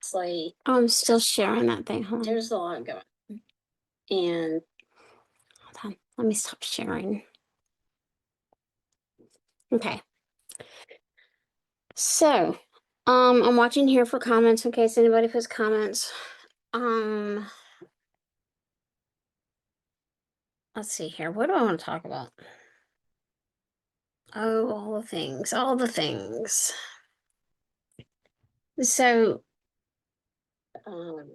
It's like I'm still sharing that thing. Hold on. there's a lot going on. And Hold on. Let me stop sharing. Okay. So, I'm watching here for comments in case anybody puts comments. Let's see here. What do I want to talk about? Oh, all the things, all the things. So, um,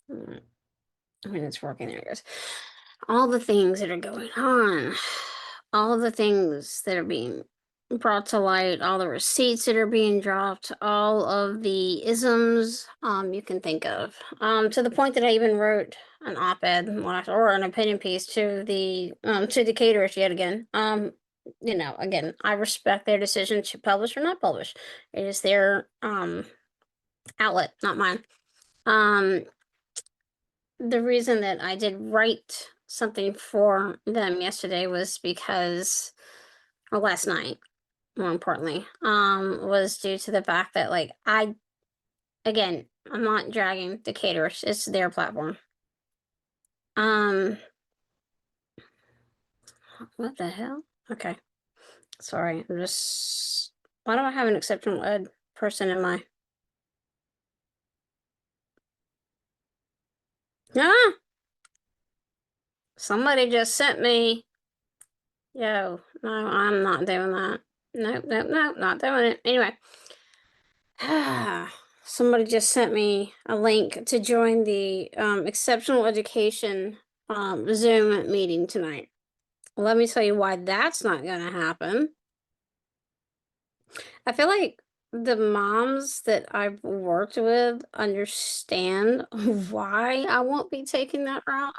I mean, it's working. There it goes. All the things that are going on, all the things that are being brought to light, all the receipts that are being dropped, all of the isms you can think of, to the point that I even wrote an op-ed or an opinion piece to the Decaturist yet again. You know, again, I respect their decision to publish or not publish. It is their outlet, not mine. The reason that I did write something for them yesterday was because, or last night, more importantly, was due to the fact that, like, again, I'm not dragging the caterers, it's their platform. What the hell? Okay. Sorry, I'm just, why do I have an exceptional ed person in my, ah! Somebody just sent me, yo, no, I'm not doing that. Nope, nope, nope, not doing it. Anyway. Somebody just sent me a link to join the exceptional education Zoom meeting tonight. Let me tell you why that's not going to happen. I feel like the moms that I've worked with understand why I won't be taking that route.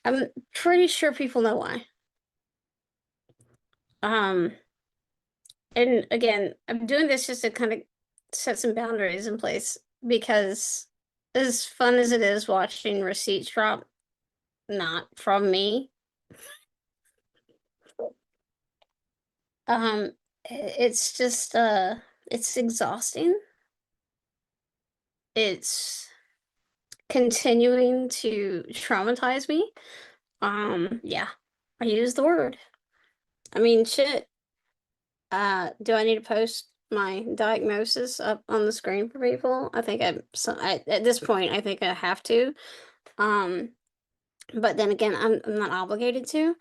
I'm pretty sure people know why. And again, I'm doing this just to kind of set some boundaries in place because as fun as it is watching receipts drop, not from me, it's just it's exhausting. It's continuing to traumatize me. Yeah, I use the word. I mean, shit. Do I need to post my diagnosis up on the screen for people? I think at this point, I think I have to. But then again, I'm not obligated to.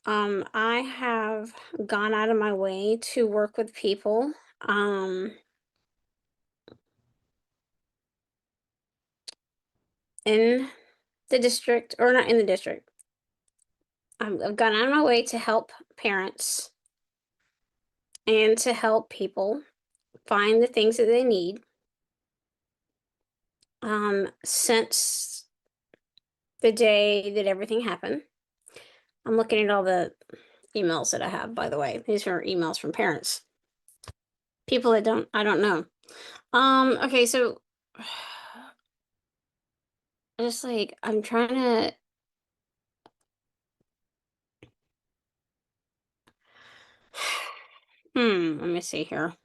I have gone out of my way to work with people. In the district, or not in the district. I've gone out of my way to help parents and to help people find the things that they need. Since the day that everything happened, I'm looking at all the emails that I have, by the way. These are emails from parents. People that I don't know. Okay, so just like I'm trying to let me see here.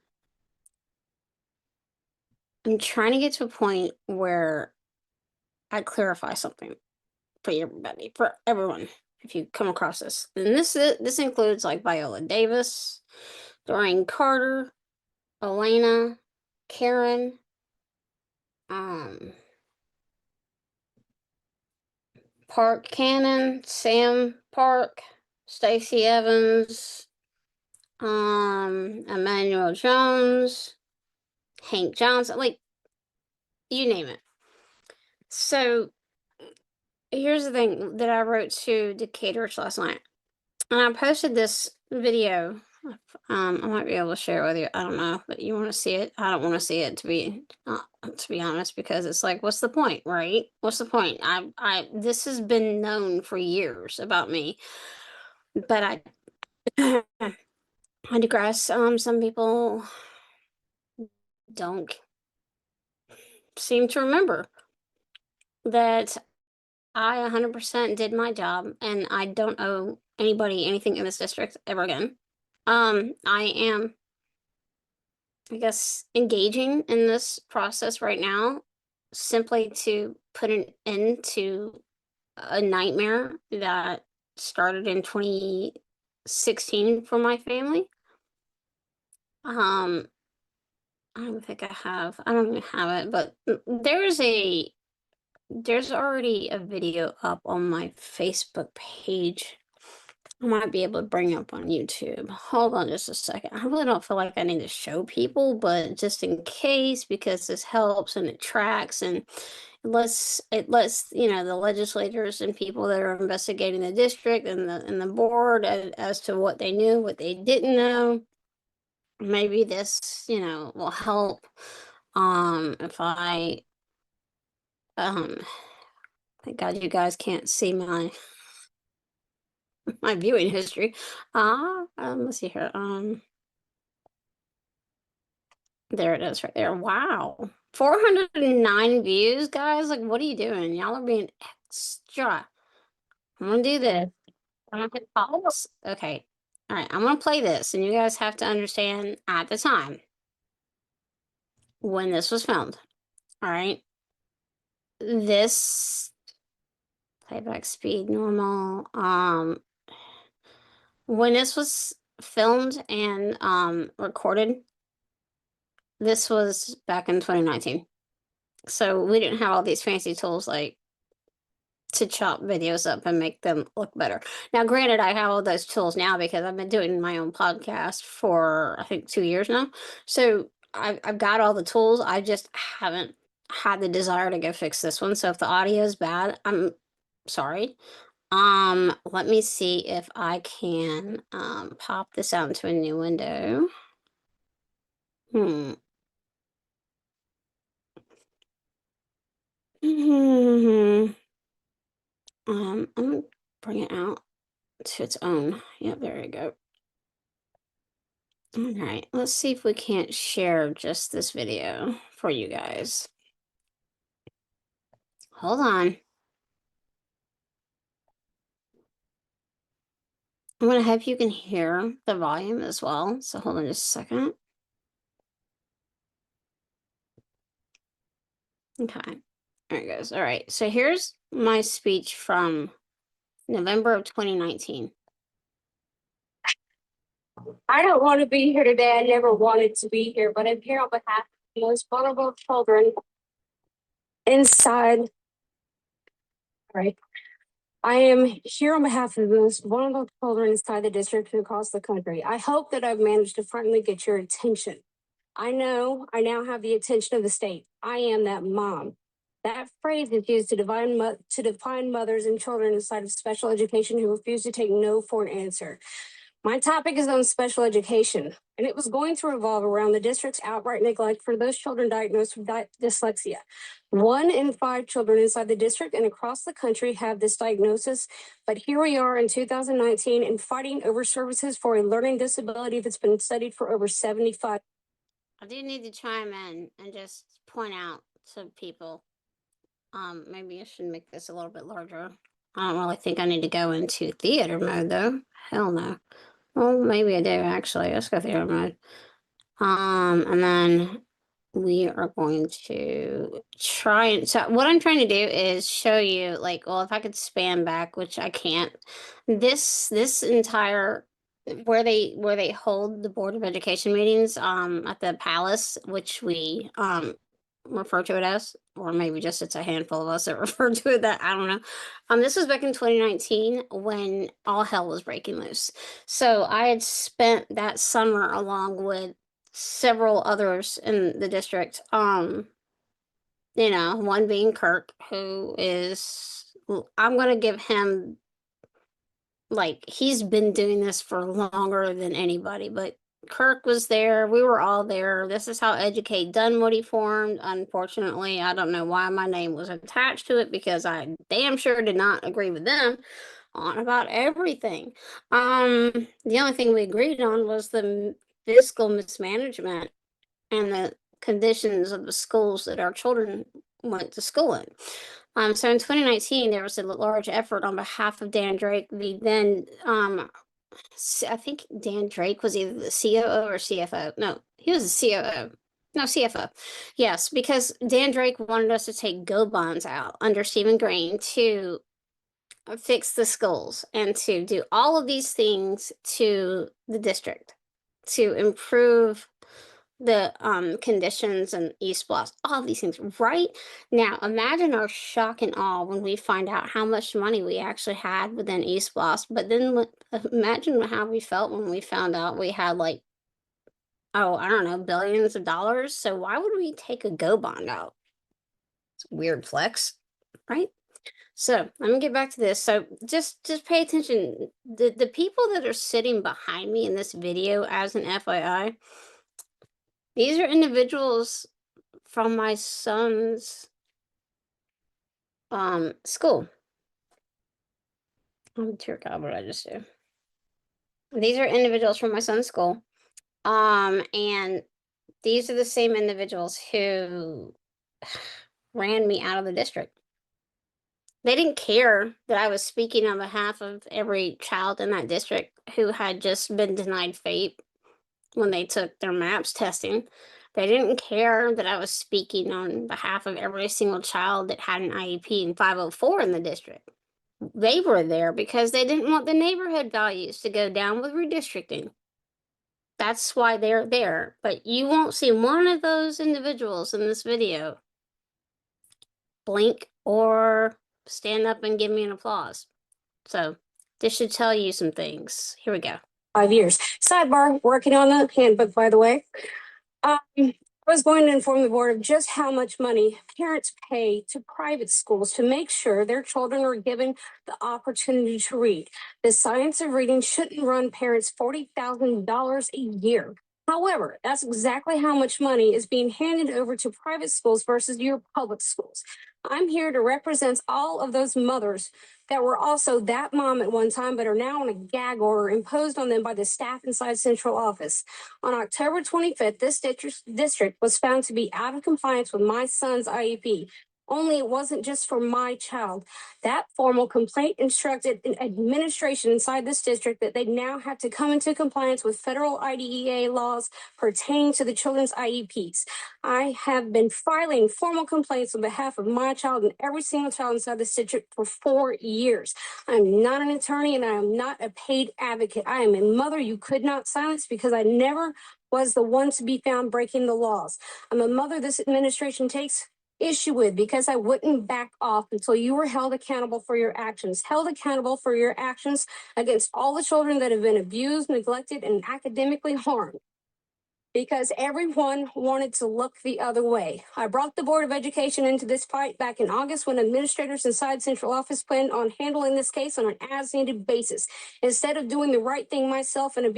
I'm trying to get to a point where I clarify something for everybody, for everyone, if you come across this. And this includes like Viola Davis, Doreen Carter, Elena, Karen, Park Cannon, Sam Park, Stacey Evans, Emmanuel Jones, Hank Johnson, like you name it. So here's the thing that I wrote to Decatur's last night. And I posted this video. I might be able to share it with you. I don't know, but you want to see it? I don't want to see it to be honest, because it's like, what's the point, right? What's the point? This has been known for years about me, but I digress. Some people don't seem to remember that I 100% did my job, and I don't owe anybody anything in this district ever again. I am I guess, engaging in this process right now, simply to put an end to a nightmare that started in 2016 for my family. Um, I don't think I don't even have it, but there's already a video up on my Facebook page. I might be able to bring it up on YouTube. Hold on just a second. I really don't feel like I need to show people, but just in case, because this helps and it tracks and it lets the legislators and people that are investigating the district and the board as to what they knew, what they didn't know. Maybe this will help. If I um thank God you guys can't see my viewing history. Let's see here. There it is right there. Wow. 409 views, guys. Like, what are you doing? Y'all are being extra. I'm gonna do this. I'm gonna hit pause. Okay. All right. I'm gonna play this, and you guys have to understand at the time when this was filmed. All right. This playback speed normal. When this was filmed and recorded, this was back in 2019. So we didn't have all these fancy tools like to chop videos up and make them look better. Now, granted, I have all those tools now because I've been doing my own podcast for I think 2 years now. So I've got all the tools. I just haven't had the desire to go fix this one. So if the audio is bad, I'm sorry. Let me see if I can pop this out into a new window. Hmm. I'm gonna bring it out to its own. Yep, there we go. All right, let's see if we can't share just this video for you guys. Hold on. I'm gonna hope you can hear the volume as well. So hold on just a second. Okay, there it goes. All right, so here's my speech from November of 2019. I don't want to be here today. I never wanted to be here, but I'm here on behalf of the most vulnerable children inside. Right. I am here on behalf of the most vulnerable children inside the district and across the country. I hope that I've managed to finally get your attention. I know I now have the attention of the state. I am that mom. That phrase is used to define mothers and children inside of special education who refuse to take no for an answer. My topic is on special education, and it was going to revolve around the district's outright neglect for those children diagnosed with dyslexia. 1 in 5 children inside the district and across the country have this diagnosis, but here we are in 2019 and fighting over services for a learning disability that's been studied for over 75. I do need to chime in and just point out to people, maybe I should make this a little bit larger. I don't really think I need to go into theater mode though. Hell no. Well, maybe I do actually. Let's go theater mode. And then we are going to try and so what I'm trying to do is show you like, well, if I could span back, which I can't, this entire where they hold the Board of Education meetings at the palace, which we refer to it as, or maybe just it's a handful of us that refer to it that, I don't know. This was back in 2019 when all hell was breaking loose. So I had spent that summer along with several others in the district. One being Kirk, who is I'm gonna give him, like, he's been doing this for longer than anybody, but Kirk was there. We were all there. This is how Educate Dunwoody formed. Unfortunately, I don't know why my name was attached to it because I damn sure did not agree with them on about everything. The only thing we agreed on was the fiscal mismanagement and the conditions of the schools that our children went to school in. So in 2019, there was a large effort on behalf of Dan Drake, the then I think Dan Drake was either the COO or CFO. No, He was a COO. No, CFO. Yes, because Dan Drake wanted us to take go bonds out under Stephen Green to fix the schools and to do all of these things to the district to improve the conditions in East Bluffs, all these things. Right now, imagine our shock and awe when we find out how much money we actually had within East Bluffs. But then imagine how we felt when we found out we had like, oh, I don't know, billions of dollars. So why would we take a go bond out? It's a weird flex, right? So I'm gonna get back to this. So just pay attention. The people that are sitting behind me in this video, as an FYI, these are individuals from my son's school. Oh dear God, what did I just do? These are individuals from my son's school. And these are the same individuals who ran me out of the district. They didn't care that I was speaking on behalf of every child in that district who had just been denied FAPE when they took their MAPS testing. They didn't care that I was speaking on behalf of every single child that had an IEP in 504 in the district. They were there because they didn't want the neighborhood values to go down with redistricting. That's why they're there. But you won't see one of those individuals in this video blink or stand up and give me an applause. So this should tell you some things. Here we go. 5 years. Sidebar, working on the handbook, by the way. I was going to inform the board of just how much money parents pay to private schools to make sure their children are given the opportunity to read. The science of reading shouldn't run parents $40,000 a year. However, that's exactly how much money is being handed over to private schools versus your public schools. I'm here to represent all of those mothers that were also that mom at one time, but are now on a gag order imposed on them by the staff inside central office. On October 25th, this district was found to be out of compliance with my son's IEP. Only it wasn't just for my child. That formal complaint instructed an administration inside this district that they now have to come into compliance with federal IDEA laws pertaining to the children's IEPs. I have been filing formal complaints on behalf of my child and every single child inside this district for 4 years. I'm not an attorney and I am not a paid advocate. I am a mother you could not silence because I never was the one to be found breaking the laws. I'm a mother this administration takes issue with because I wouldn't back off until you were held accountable for your actions, against all the children that have been abused, neglected, and academically harmed. Because everyone wanted to look the other way. I brought the Board of Education into this fight back in August when administrators inside central office planned on handling this case on an as-needed basis. Instead of doing the right thing myself and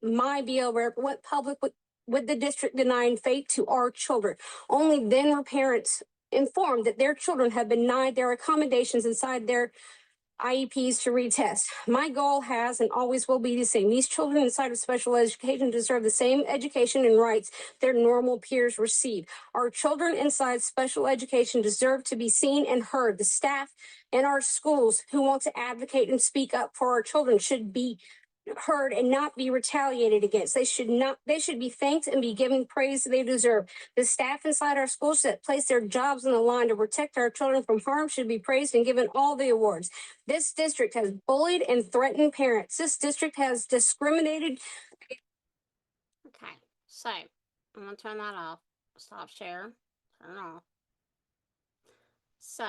my BO rep went public with the district denying FAPE to our children. Only then were parents informed that their children have been denied their accommodations inside their IEPs to retest. My goal has and always will be the same. These children inside of special education deserve the same education and rights their normal peers receive. Our children inside special education deserve to be seen and heard. The staff in our schools who want to advocate and speak up for our children should be heard and not be retaliated against. They should be thanked and be given praise they deserve. The staff inside our schools that place their jobs on the line to protect our children from harm should be praised and given all the awards. This district has bullied and threatened parents. This district has discriminated. Okay, so I'm gonna turn that off. Stop share. Turn it off. So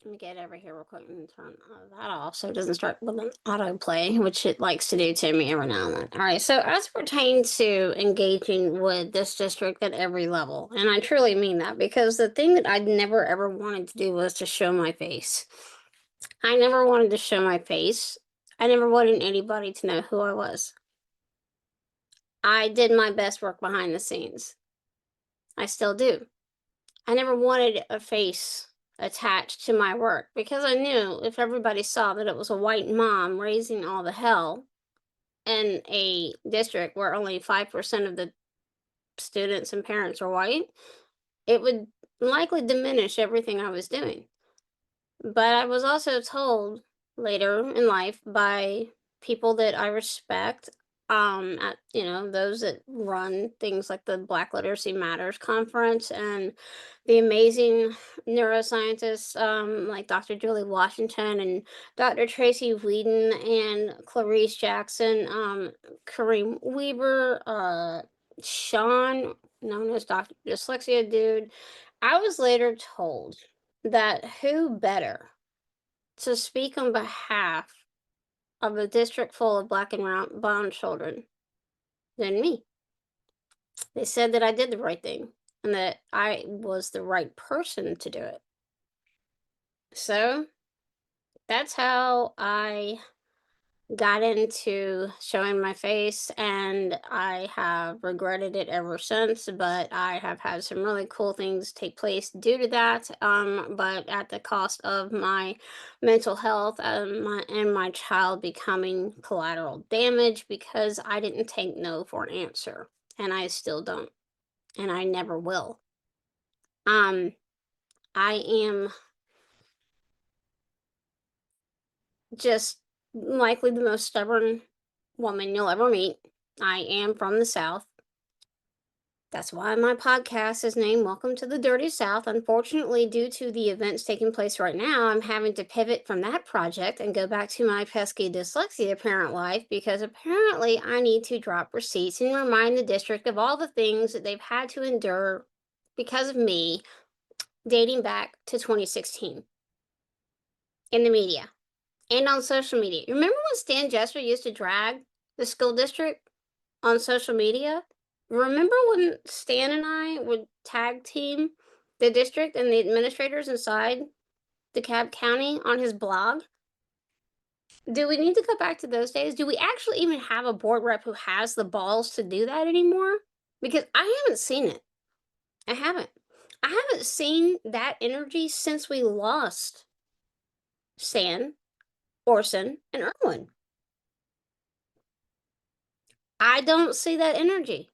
let me get over here real quick and turn that off so it doesn't start with an autoplay, which it likes to do to me every now and then. All right, so as pertains to engaging with this district at every level, and I truly mean that because the thing that I never ever wanted to do was to show my face. I never wanted to show my face. I never wanted anybody to know who I was. I did my best work behind the scenes. I still do. I never wanted a face attached to my work because I knew if everybody saw that it was a white mom raising all the hell in a district where only 5% of the students and parents are white, it would likely diminish everything I was doing. But I was also told later in life by people that I respect at, those that run things like the Black Literacy Matters conference, and the amazing neuroscientists, like Dr. Julie Washington and Dr. Tracy Whedon and Clarice Jackson, Kareem Weaver, Sean, known as Dr. Dyslexia Dude. I was later told that who better to speak on behalf of a district full of black and brown children than me. They said that I did the right thing and that I was the right person to do it. So that's how I got into showing my face, and I have regretted it ever since, but I have had some really cool things take place due to that, but at the cost of my mental health and my child becoming collateral damage, because I didn't take no for an answer, and I still don't, and I never will. I am just likely the most stubborn woman you'll ever meet. I am from the South. That's why my podcast is named Welcome to the Dirty South. Unfortunately, due to the events taking place right now, I'm having to pivot from that project and go back to my pesky dyslexia parent life, because apparently I need to drop receipts and remind the district of all the things that they've had to endure because of me, dating back to 2016 in the media and on social media. You remember when Stan Jesser used to drag the school district on social media? Remember when Stan and I would tag team the district and the administrators inside DeKalb County on his blog? Do we need to go back to those days? Do we actually even have a board rep who has the balls to do that anymore? Because I haven't seen it. I haven't. I haven't seen that energy since we lost Stan, Orson, and Irwin. I don't see that energy.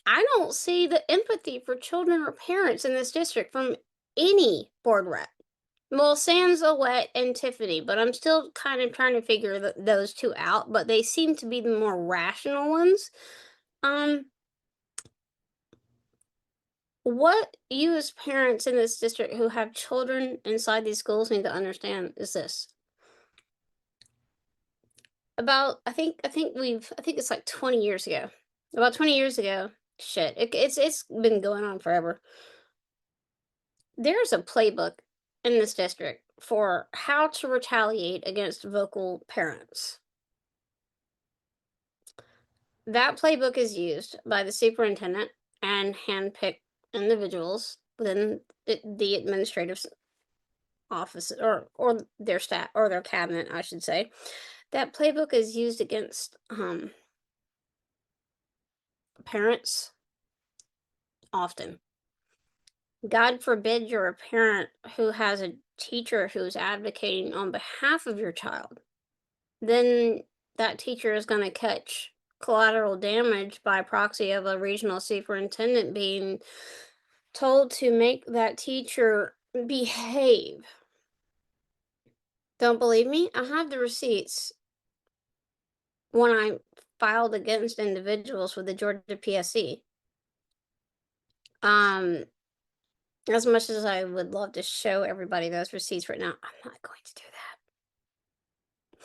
I don't see the empathy for children or parents in this district from any board rep. Well, sans Owette and Tiffany, but I'm still kind of trying to figure those two out, but they seem to be the more rational ones. What you as parents in this district who have children inside these schools need to understand is this. I think it's like 20 years ago. About 20 years ago, shit, it's been going on forever. There's a playbook in this district for how to retaliate against vocal parents. That playbook is used by the superintendent and handpicked individuals within the administrative office, or their staff, or their cabinet, I should say. That playbook is used against parents often. God forbid you're a parent who has a teacher who's advocating on behalf of your child. Then that teacher is going to catch collateral damage by proxy of a regional superintendent being told to make that teacher behave. Don't believe me? I have the receipts when I filed against individuals with the Georgia PSC. As much as I would love to show everybody those receipts right now, I'm not going to do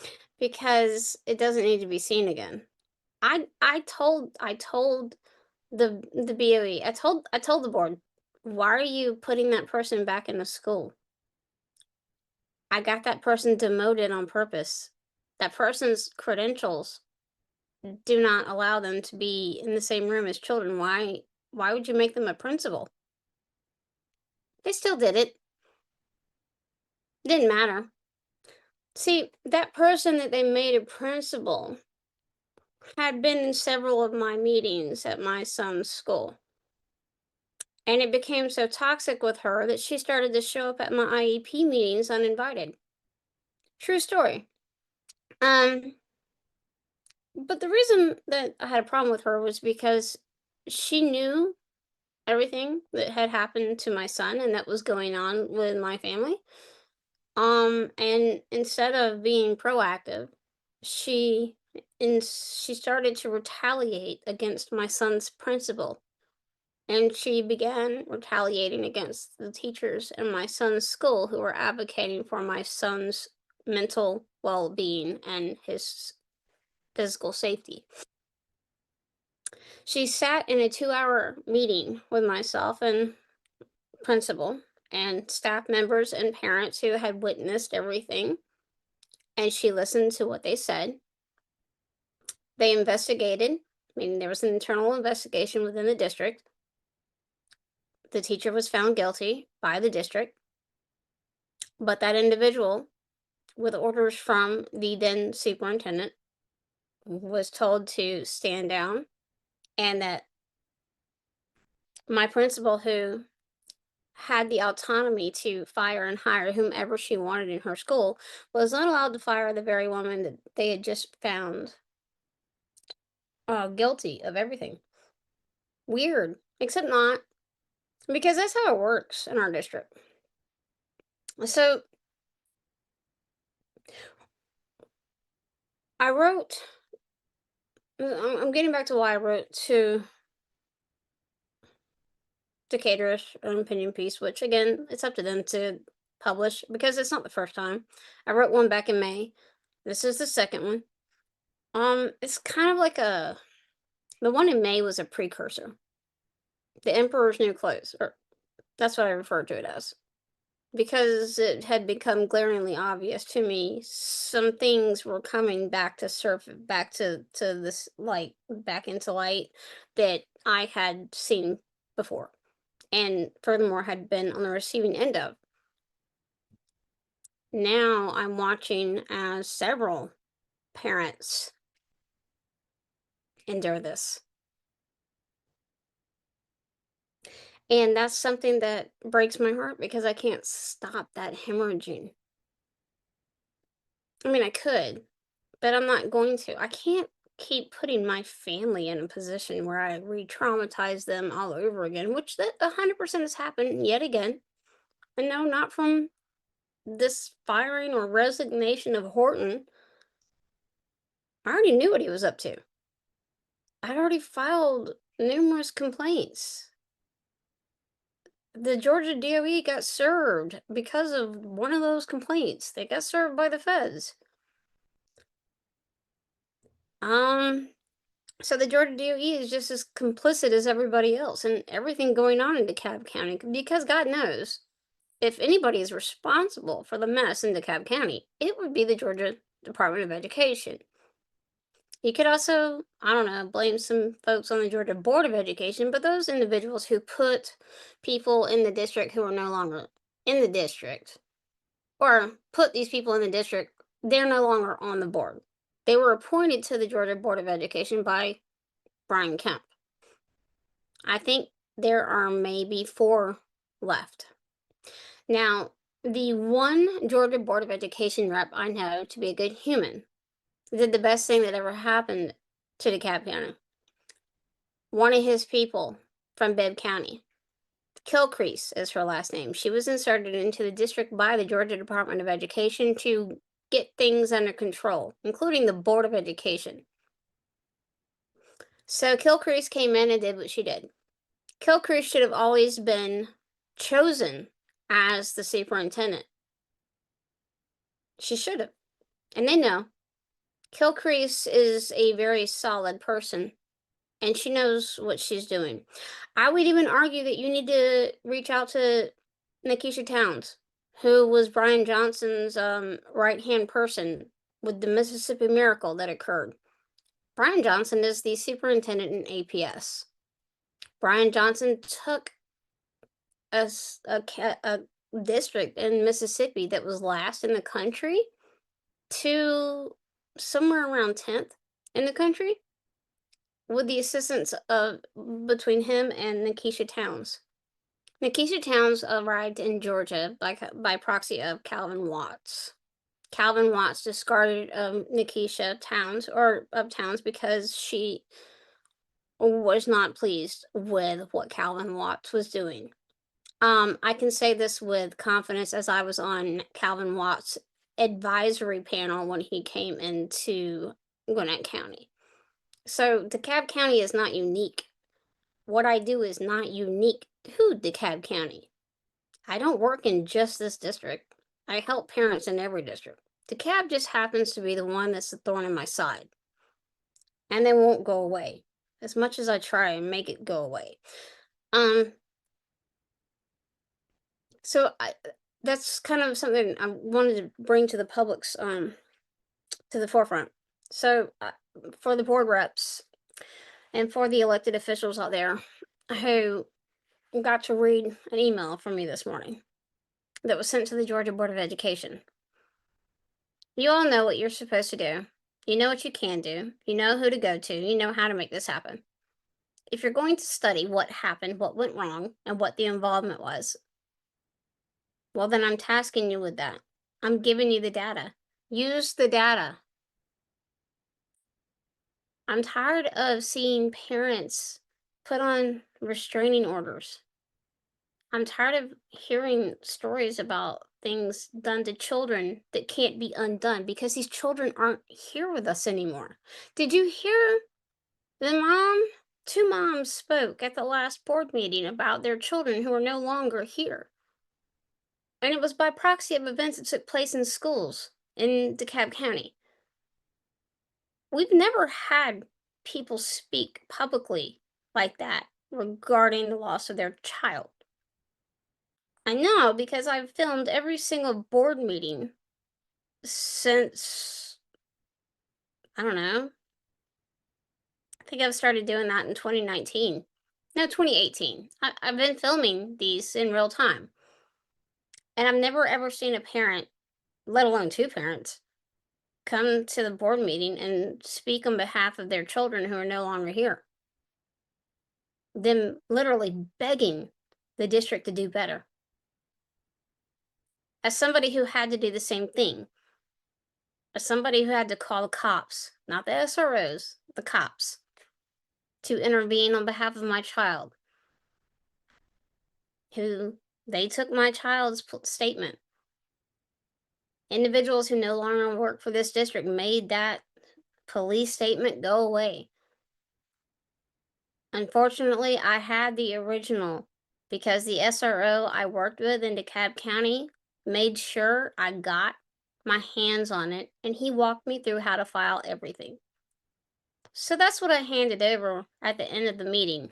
that because it doesn't need to be seen again. I told the BOE, I told the board, why are you putting that person back in the school? I got that person demoted on purpose. That person's credentials do not allow them to be in the same room as children. Why would you make them a principal? They still did it. Didn't matter. See, that person that they made a principal had been in several of my meetings at my son's school. And it became so toxic with her that she started to show up at my IEP meetings uninvited. True story. But the reason that I had a problem with her was because she knew everything that had happened to my son and that was going on with my family. And instead of being proactive, she and she started to retaliate against my son's principal. And she began retaliating against the teachers in my son's school who were advocating for my son's mental well being and his physical safety. She sat in a 2-hour meeting with myself and principal and staff members and parents who had witnessed everything, and she listened to what they said. They investigated, meaning there was an internal investigation within the district. The teacher was found guilty by the district, but that individual, with orders from the then superintendent, was told to stand down, and that my principal, who had the autonomy to fire and hire whomever she wanted in her school, was not allowed to fire the very woman that they had just found guilty of everything. Weird, except not, because that's how it works in our district. So I wrote, I'm getting back to why I wrote to Decatur's an opinion piece, which again, it's up to them to publish because it's not the first time. I wrote one back in May. This is the second one. It's kind of like the one in May was a precursor. The Emperor's New Clothes, or that's what I referred to it as. Because it had become glaringly obvious to me, some things were coming back to back to this light, back into light that I had seen before, and furthermore had been on the receiving end of. Now I'm watching as several parents endure this. And that's something that breaks my heart because I can't stop that hemorrhaging. I mean, I could, but I'm not going to. I can't keep putting my family in a position where I re-traumatize them all over again, which that 100% has happened yet again. And no, not from this firing or resignation of Horton. I already knew what he was up to. I'd already filed numerous complaints. The Georgia DOE got served because of one of those complaints. They got served by the feds. So the Georgia DOE is just as complicit as everybody else in everything going on in DeKalb County, because God knows, if anybody is responsible for the mess in DeKalb County, it would be the Georgia Department of Education. You could also, I don't know, blame some folks on the Georgia Board of Education, but those individuals who put people in the district who are no longer in the district, or put these people in the district, they're no longer on the board. They were appointed to the Georgia Board of Education by Brian Kemp. I think there are maybe 4 left. Now, the one Georgia Board of Education rep I know to be a good human did the best thing that ever happened to DeKalb County. One of his people from Bibb County, Kilcrease is her last name. She was inserted into the district by the Georgia Department of Education to get things under control, including the Board of Education. So Kilcrease came in and did what she did. Kilcrease should have always been chosen as the superintendent. She should have. And they know. Kilcrease is a very solid person, and she knows what she's doing. I would even argue that you need to reach out to Nikisha Towns, who was Brian Johnson's right-hand person with the Mississippi Miracle that occurred. Brian Johnson is the superintendent in APS. Brian Johnson took a district in Mississippi that was last in the country to somewhere around 10th in the country with the assistance of between him and Nikisha Towns. Nikisha Towns arrived in Georgia by proxy of Calvin Watts. Calvin Watts discarded Nikisha Towns because she was not pleased with what Calvin Watts was doing. I can say this with confidence as I was on Calvin Watts' advisory panel when he came into Gwinnett County. So DeKalb County is not unique. What I do is not unique to DeKalb County. I don't work in just this district. I help parents in every district. DeKalb just happens to be the one that's the thorn in my side. And they won't go away. As much as I try and make it go away. So that's kind of something I wanted to bring to the public's to the forefront. So for the board reps and for the elected officials out there who got to read an email from me this morning that was sent to the Georgia Board of Education. You all know what you're supposed to do. You know what you can do. You know who to go to. You know how to make this happen. If you're going to study what happened, what went wrong, and what the involvement was, well, then I'm tasking you with that. I'm giving you the data. Use the data. I'm tired of seeing parents put on restraining orders. I'm tired of hearing stories about things done to children that can't be undone because these children aren't here with us anymore. Did you hear the mom? 2 moms spoke at the last board meeting about their children who are no longer here. And it was by proxy of events that took place in schools in DeKalb County. We've never had people speak publicly like that regarding the loss of their child. I know because I've filmed every single board meeting since, I don't know, I think I've started doing that in 2019. No, 2018. I've been filming these in real time. And I've never ever seen a parent, let alone 2 parents, come to the board meeting and speak on behalf of their children who are no longer here. Them literally begging the district to do better. As somebody who had to do the same thing, as somebody who had to call the cops, not the SROs, the cops, to intervene on behalf of my child, who they took my child's statement. Individuals who no longer work for this district made that police statement go away. Unfortunately, I had the original because the SRO I worked with in DeKalb County made sure I got my hands on it, and he walked me through how to file everything. So that's what I handed over at the end of the meeting.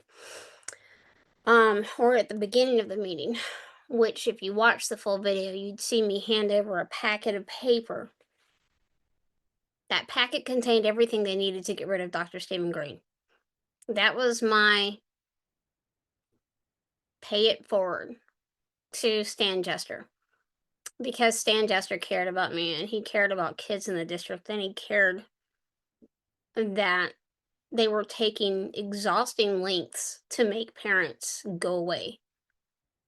Or at the beginning of the meeting, which if you watch the full video, you'd see me hand over a packet of paper. That packet contained everything they needed to get rid of Dr. Stephen Green. That was my pay it forward to Stan Jester. Because Stan Jester cared about me, and he cared about kids in the district, and he cared that they were taking exhausting lengths to make parents go away.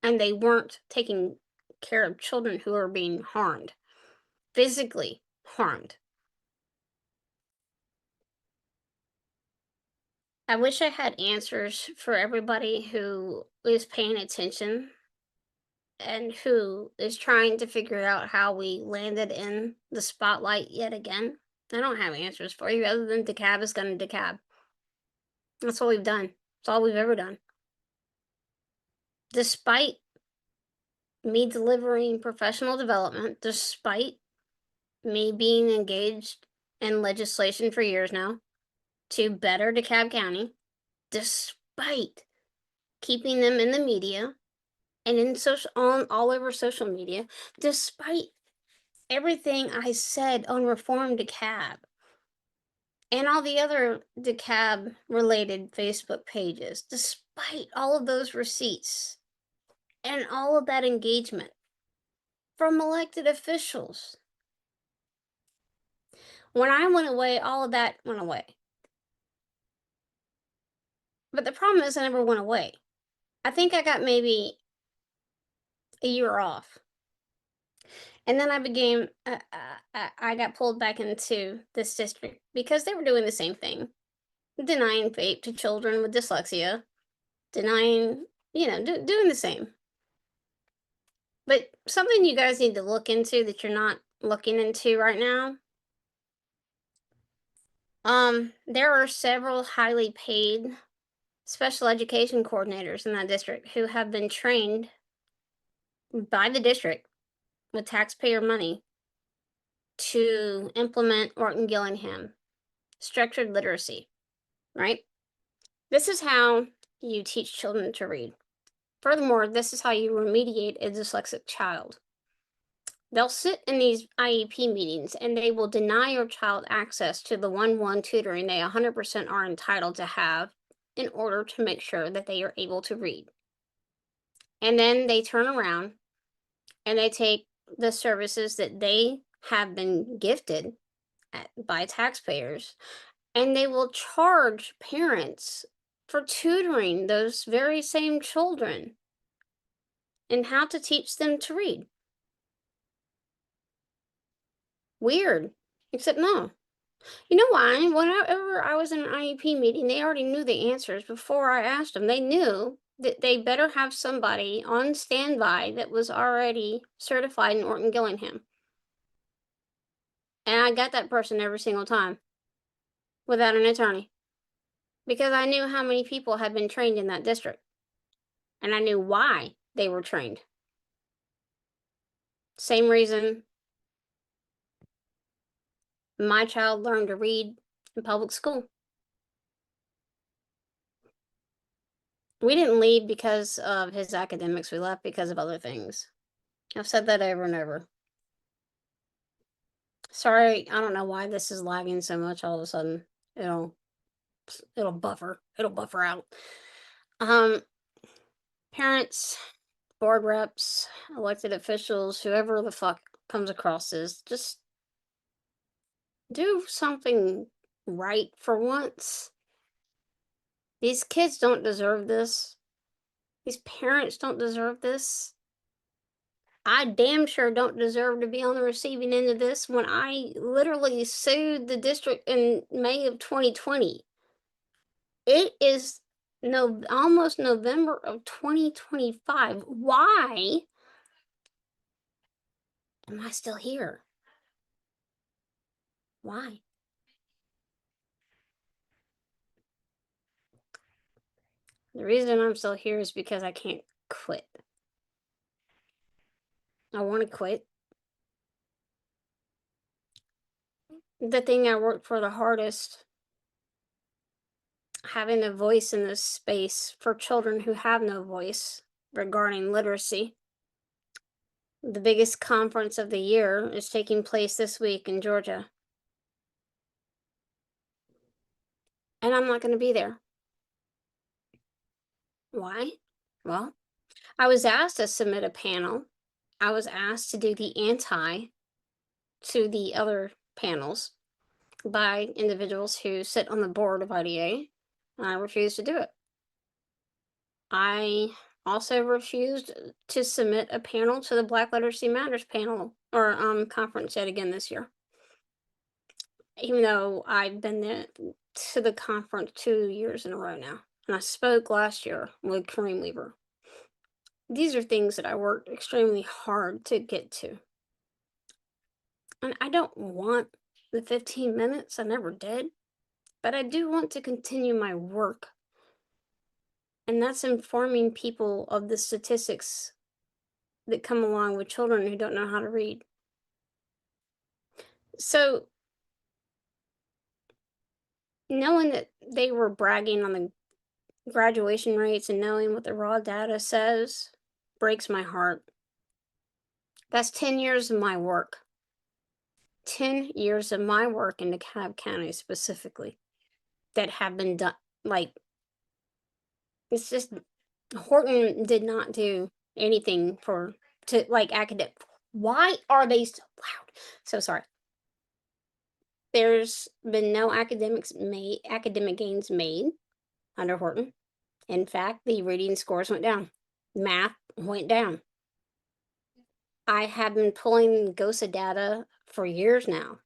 And they weren't taking care of children who are being harmed, physically harmed. I wish I had answers for everybody who is paying attention and who is trying to figure out how we landed in the spotlight yet again. I don't have answers for you other than DeKalb is gonna DeKalb. That's all we've done. That's all we've ever done. Despite me delivering professional development, despite me being engaged in legislation for years now to better DeKalb County, despite keeping them in the media and in all over social media, despite everything I said on Reform DeKalb and all the other DeKalb related Facebook pages, despite all of those receipts and all of that engagement from elected officials. When I went away, all of that went away. But the problem is I never went away. I think I got maybe a year off. And then I got pulled back into this district because they were doing the same thing. Denying vape to children with dyslexia. Denying, doing the same. But something you guys need to look into that you're not looking into right now. There are several highly paid special education coordinators in that district who have been trained by the district with taxpayer money to implement Orton Gillingham structured literacy, right? This is how you teach children to read. Furthermore, this is how you remediate a dyslexic child. They'll sit in these IEP meetings and they will deny your child access to the one-on-one tutoring they 100% are entitled to have in order to make sure that they are able to read. And then they turn around and they take the services that they have been gifted by taxpayers, and they will charge parents for tutoring those very same children and how to teach them to read. Weird, except no. You know why? Whenever I was in an IEP meeting, they already knew the answers before I asked them. They knew that they better have somebody on standby that was already certified in Orton Gillingham. And I got that person every single time without an attorney because I knew how many people had been trained in that district and I knew why they were trained. Same reason my child learned to read in public school. We didn't leave because of his academics. We left because of other things. I've said that over and over. Sorry, I don't know why this is lagging so much all of a sudden. It'll buffer. It'll buffer out. Parents, board reps, elected officials, whoever the fuck comes across this, just do something right for once. These kids don't deserve this. These parents don't deserve this. I damn sure don't deserve to be on the receiving end of this when I literally sued the district in May of 2020. It is almost November of 2025. Why am I still here? Why? The reason I'm still here is because I can't quit. I want to quit. The thing I worked for the hardest, having a voice in this space for children who have no voice regarding literacy. The biggest conference of the year is taking place this week in Georgia. And I'm not going to be there. Why? Well, I was asked to submit a panel. I was asked to do the anti to the other panels by individuals who sit on the board of IDA, and I refused to do it. I also refused to submit a panel to the Black Literacy Matters panel or conference yet again this year. Even though I've been there to the conference 2 years in a row now. And I spoke last year with Kareem Weaver. These are things that I worked extremely hard to get to. And I don't want the 15 minutes, I never did. But I do want to continue my work. And that's informing people of the statistics that come along with children who don't know how to read. So, knowing that they were bragging on the graduation rates and knowing what the raw data says breaks my heart. That's 10 years of my work. 10 years of my work in DeKalb County specifically that have been done. Like, it's just, Horton did not do anything to academic. Why are they so loud? So sorry. There's been no academic gains made under Horton. In fact, the reading scores went down. Math went down. I have been pulling GOSA data for years now.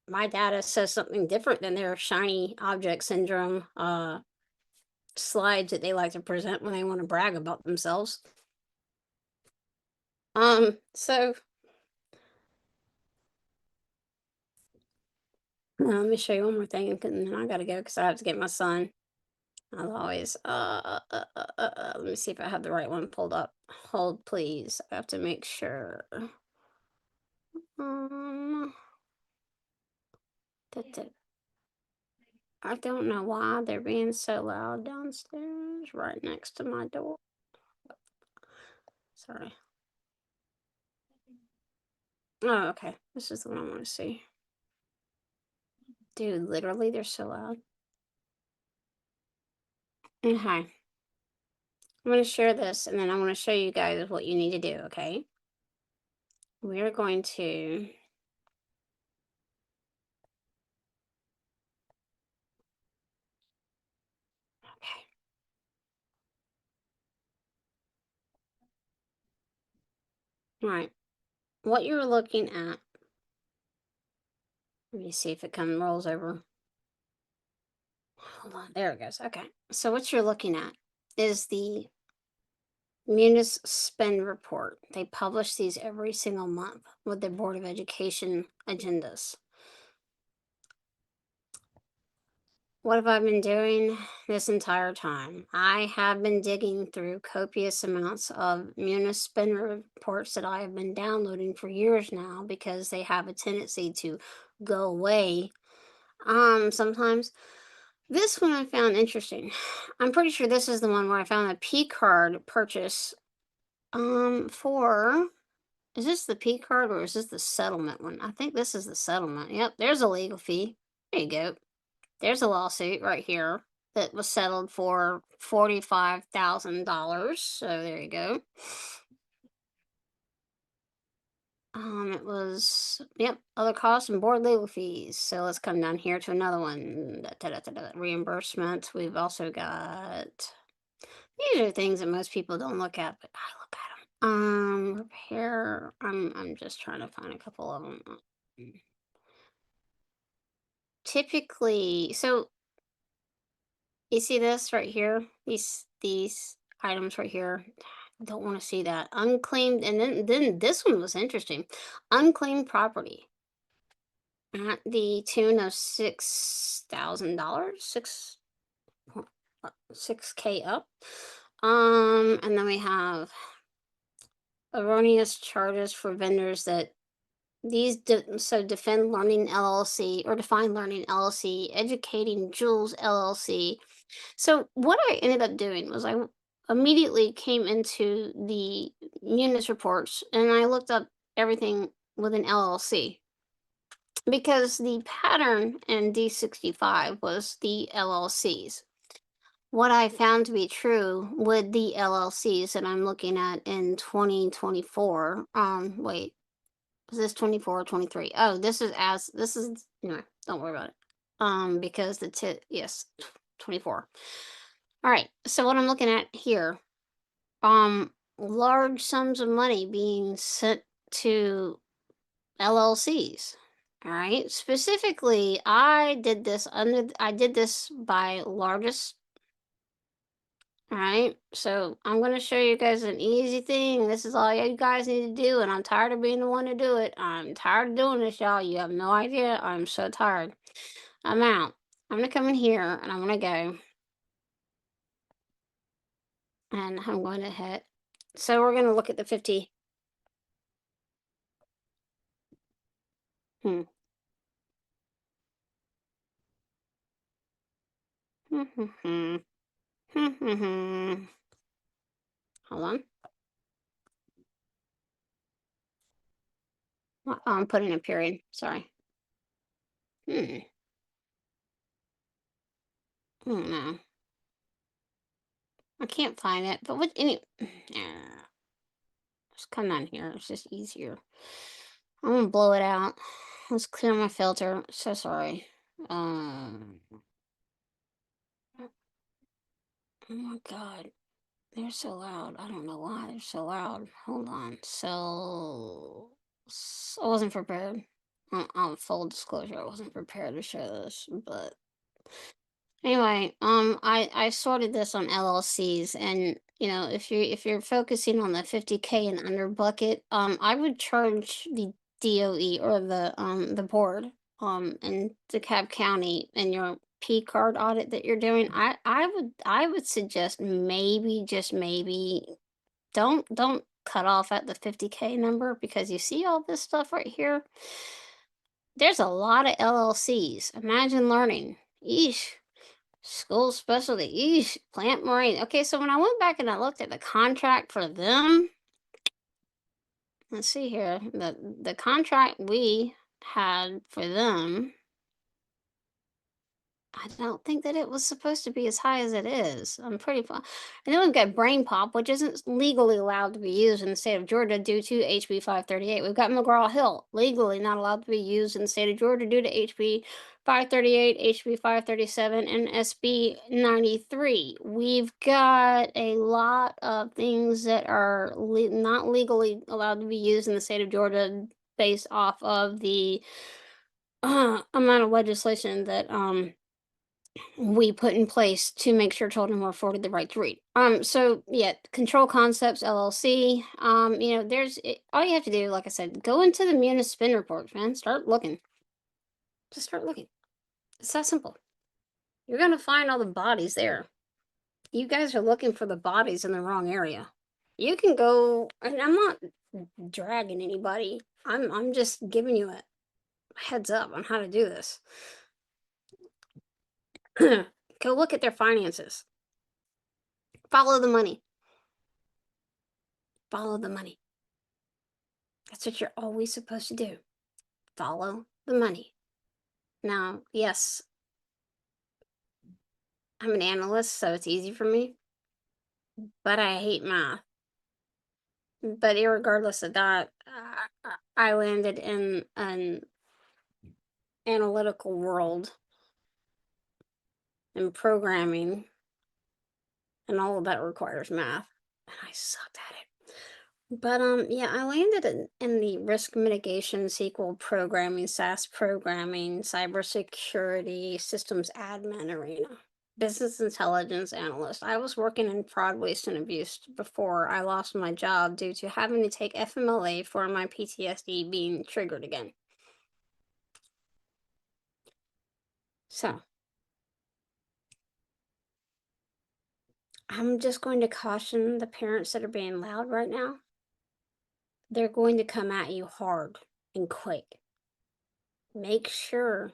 My data says something different than their shiny object syndrome slides that they like to present when they want to brag about themselves. So Let me show you one more thing, and then I gotta go because I have to get my son. As always, let me see if I have the right one pulled up. Hold, please. I have to make sure. Um, I don't know why they're being so loud downstairs, right next to my door. Sorry. Oh, okay. This is the one I want to see. Dude, literally, they're so loud. Okay. I'm going to share this, and then I'm going to show you guys what you need to do, okay? We're going to... Okay. All right. What you're looking at... Let me see if it rolls over. Hold on. There it goes. Okay. So what you're looking at is the Munis Spend Report. They publish these every single month with the Board of Education agendas. What have I been doing this entire time? I have been digging through copious amounts of Munis Spend reports that I have been downloading for years now because they have a tendency to go away sometimes. This one I found interesting. I'm pretty sure this is the one where I found a P card purchase for, is this the P card or is this the settlement one? I think this is the settlement. Yep, there's a legal fee. There you go. There's a lawsuit right here that was settled for $45,000. So there you go. It was, yep, other costs and board legal fees. So let's come down here to another one. Reimbursement. We've also got, these are things that most people don't look at, but I look at them. Repair. I'm just trying to find a couple of them. Typically, so you see this right here? These items right here. Don't want to see that. Unclaimed, and then this one was interesting. Unclaimed property at the tune of $6,000, 6K up. And then we have erroneous charges for vendors that so Defend Learning LLC or Define Learning LLC, Educating Jules LLC. So what I ended up doing was I immediately came into the Munis reports and I looked up everything with an LLC because the pattern in D65 was the LLCs. What I found to be true with the LLCs that I'm looking at in 2024, wait, is this 24 or 23? Oh, this is no, don't worry about it. Because yes, 24. All right, so what I'm looking at here, large sums of money being sent to LLCs. All right, specifically, I did this by largest. All right, so I'm going to show you guys an easy thing. This is all you guys need to do, and I'm tired of being the one to do it. I'm tired of doing this, y'all. You have no idea. I'm so tired. I'm out. I'm going to come in here, and I'm going to go. And I'm going to hit. So we're going to look at the 50. Hold on. Oh, I'm putting a period. Sorry. Oh no. I can't find it. But what just come down here. It's just easier. I'm gonna blow it out. Let's clear my filter. So sorry. Oh my god. They're so loud. I don't know why they're so loud. Hold on. So I wasn't prepared. Full disclosure, I wasn't prepared to show this, but anyway, I sorted this on LLCs, and if you're focusing on the 50K and under bucket, I would charge the DOE or the board in DeKalb County and your P card audit that you're doing, I would suggest maybe, just maybe, don't cut off at the 50K number, because you see all this stuff right here. There's a lot of LLCs. Imagine Learning. Eesh. School specialty. Eesh. Plant Marine. Okay, so when I went back and I looked at the contract for them, let's see here. The contract we had for them, I don't think that it was supposed to be as high as it is. I'm pretty far. And then we've got Brain Pop, which isn't legally allowed to be used in the state of Georgia due to HB 538. We've got McGraw Hill, legally not allowed to be used in the state of Georgia due to HB 538, HB 537, and SB 93. We've got a lot of things that are not legally allowed to be used in the state of Georgia based off of the amount of legislation that we put in place to make sure children were afforded the right to read. So yeah, Control Concepts LLC. You know, all you have to do, like I said, go into the Munis spin reports, man. Start looking. Just start looking. It's that simple. You're gonna find all the bodies there. You guys are looking for the bodies in the wrong area. You can go, and I'm not dragging anybody. I'm just giving you a heads up on how to do this. Go look at their finances. Follow the money. Follow the money. That's what you're always supposed to do. Follow the money. Now, yes, I'm an analyst, so it's easy for me, but I hate math. But irregardless of that, I landed in an analytical world and programming, and all of that requires math, and I sucked at it. But yeah, I landed in the risk mitigation, SQL programming, SAS programming, cybersecurity, systems admin arena, business intelligence analyst. I was working in fraud, waste, and abuse before I lost my job due to having to take FMLA for my PTSD being triggered again. So I'm just going to caution the parents that are being loud right now. They're going to come at you hard and quick. Make sure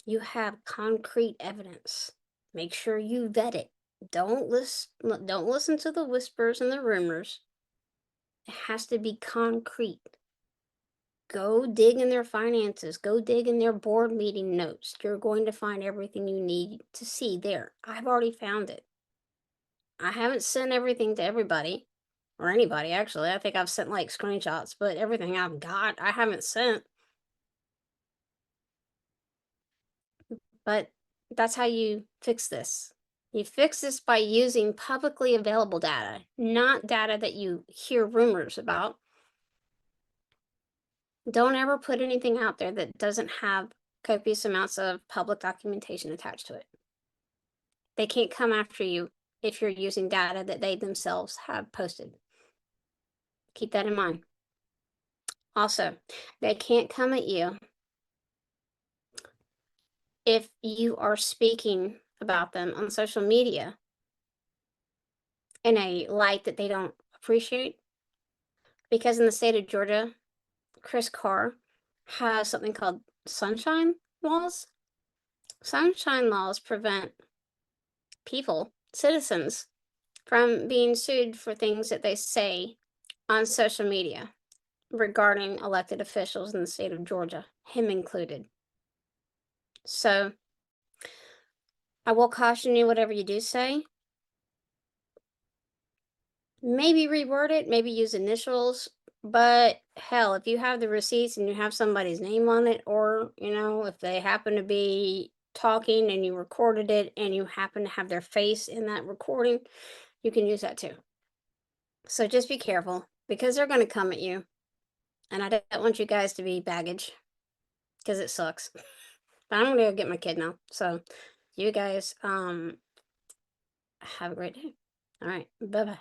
you have concrete evidence. Make sure you vet it. Don't listen to the whispers and the rumors. It has to be concrete. Go dig in their finances. Go dig in their board meeting notes. You're going to find everything you need to see there. I've already found it. I haven't sent everything to everybody, or anybody actually. I think I've sent like screenshots, but everything I've got, I haven't sent. But that's how you fix this. You fix this by using publicly available data, not data that you hear rumors about. Don't ever put anything out there that doesn't have copious amounts of public documentation attached to it. They can't come after you if you're using data that they themselves have posted. Keep that in mind. Also, they can't come at you if you are speaking about them on social media in a light that they don't appreciate. Because in the state of Georgia, Chris Carr has something called sunshine laws. Sunshine laws prevent people, citizens, from being sued for things that they say on social media regarding elected officials in the state of Georgia, him included. So I will caution you, whatever you do say, maybe reword it, maybe use initials, but hell, if you have the receipts and you have somebody's name on it, or, you know, if they happen to be talking and you recorded it and you happen to have their face in that recording, you can use that too. So just be careful, because they're going to come at you. And I don't want you guys to be baggage, because it sucks. But I'm going to go get my kid now. So you guys have a great day. All right. Bye-bye.